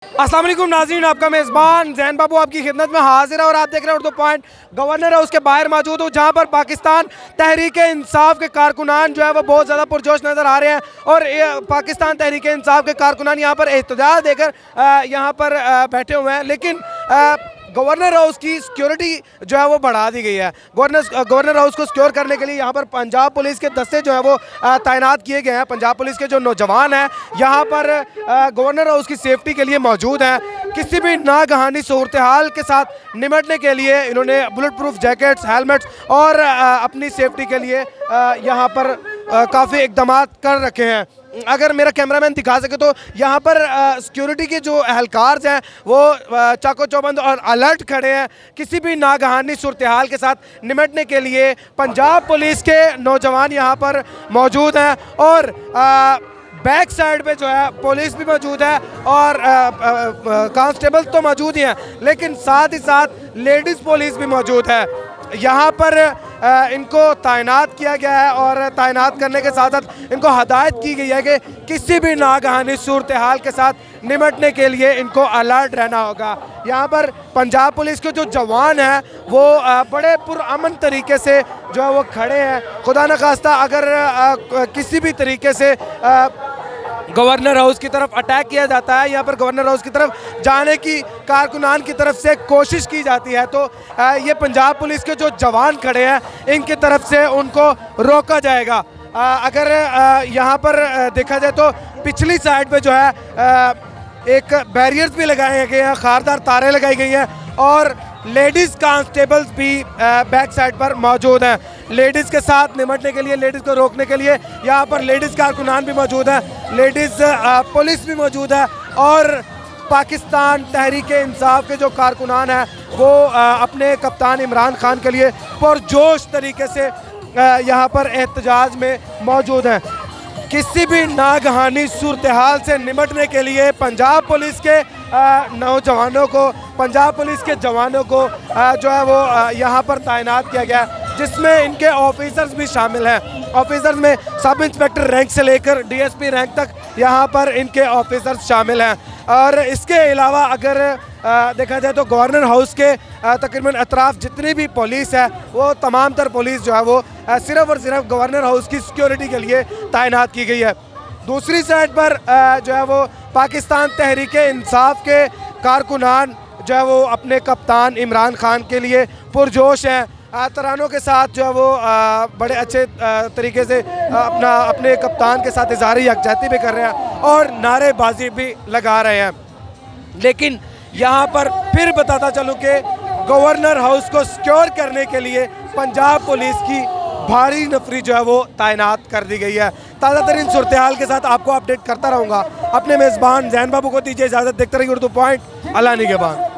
अस्सलाम वालेकुम नाज़रीन, आपका मेज़बान जैन बाबू आपकी खिदमत में हाजिर है और आप देख रहे हैं उर्दू पॉइंट। गवर्नर हाउस के बाहर मौजूद हूँ, जहाँ पर पाकिस्तान तहरीक इंसाफ के कारकुनान जो है वो बहुत ज़्यादा पुरजोश नज़र आ रहे हैं और पाकिस्तान तहरीक इंसाफ के कारकुनान यहाँ पर एहतजाज देकर यहाँ पर बैठे हुए हैं। लेकिन गवर्नर हाउस की सिक्योरिटी जो है वो बढ़ा दी गई है। गवर्नर हाउस को सिक्योर करने के लिए यहाँ पर पंजाब पुलिस के दस्ते जो है वो तैनात किए गए हैं। पंजाब पुलिस के जो नौजवान हैं यहाँ पर गवर्नर हाउस की सेफ्टी के लिए मौजूद हैं। किसी भी नागहानी सूरत हाल के साथ निपटने के लिए इन्होंने बुलेट प्रूफ जैकेट्स, हेलमेट्स और अपनी सेफ्टी के लिए यहाँ पर काफ़ी इकदाम कर रखे हैं। अगर मेरा कैमरामैन दिखा सके तो यहाँ पर सिक्योरिटी के जो एहलकार हैं वो चाको चौबंद और अलर्ट खड़े हैं। किसी भी नागहानी सूरत हाल के साथ निपटने के लिए पंजाब पुलिस के नौजवान यहाँ पर मौजूद हैं और बैक साइड पे जो है पुलिस भी मौजूद है और कांस्टेबल तो मौजूद ही हैं, लेकिन साथ ही साथ लेडीज़ पुलिस भी मौजूद है। यहाँ पर इनको तैनात किया गया है और तैनात करने के साथ साथ इनको हदायत की गई है कि किसी भी नागहानी सूरत हाल के साथ निपटने के लिए इनको अलर्ट रहना होगा। यहाँ पर पंजाब पुलिस के जो जवान हैं वो बड़े पुरअमन तरीके से जो है वो खड़े हैं। खुदा न खास्ता अगर किसी भी तरीके से गवर्नर हाउस की तरफ अटैक किया जाता है, यहाँ पर गवर्नर हाउस की तरफ जाने की कारकुनान की तरफ से कोशिश की जाती है तो ये पंजाब पुलिस के जो जवान खड़े हैं इनकी तरफ से उनको रोका जाएगा। अगर यहाँ पर देखा जाए तो पिछली साइड पे जो है एक बैरियर्स भी लगाए गए हैं, खारदार तारें लगाई गई हैं और लेडीज़ कांस्टेबल्स भी बैक साइड पर मौजूद हैं। लेडीज़ के साथ निपटने के लिए, लेडीज़ को रोकने के लिए यहाँ पर लेडीज़ कारकुनान भी मौजूद है, लेडीज़ पुलिस भी मौजूद है और पाकिस्तान तहरीक इंसाफ के जो कारकुनान हैं वो अपने कप्तान इमरान खान के लिए पुरजोश तरीके से यहाँ पर एहतजाज में मौजूद हैं। किसी भी नागहानी सूरत हाल से निपटने के लिए पंजाब पुलिस के नौजवानों को, पंजाब पुलिस के जवानों को जो है वो यहाँ पर तैनात किया गया, जिसमें इनके ऑफिसर्स भी शामिल हैं। ऑफिसर्स में सब इंस्पेक्टर रैंक से लेकर डीएसपी रैंक तक यहाँ पर इनके ऑफिसर्स शामिल हैं। और इसके अलावा अगर देखा जाए तो गवर्नर हाउस के तकरीबन अतराफ़ जितनी भी पुलिस है वो तमाम तर पुलिस जो है वो सिर्फ़ और सिर्फ गवर्नर हाउस की सिक्योरिटी के लिए तैनात की गई है। दूसरी साइड पर जो है वो पाकिस्तान तहरीक इंसाफ के कारकुनान जो है वो अपने कप्तान इमरान खान के लिए पुरजोश हैं। तरानों के साथ जो है वो बड़े अच्छे तरीके से अपने कप्तान के साथ इज़हार यकजहती भी कर रहे हैं और नारेबाजी भी लगा रहे हैं। लेकिन यहाँ पर फिर बताता चलूँ कि गवर्नर हाउस को सिक्योर करने के लिए पंजाब पुलिस की भारी नफरी जो है वो तैनात कर दी गई है। ताज़ा तरीन सूरत हाल के साथ आपको अपडेट करता रहूँगा। अपने मेज़बान जैन बाबू को दीजिए इजाज़त। देखते रहिए उर्दू पॉइंट। अल्लाह निगहबान।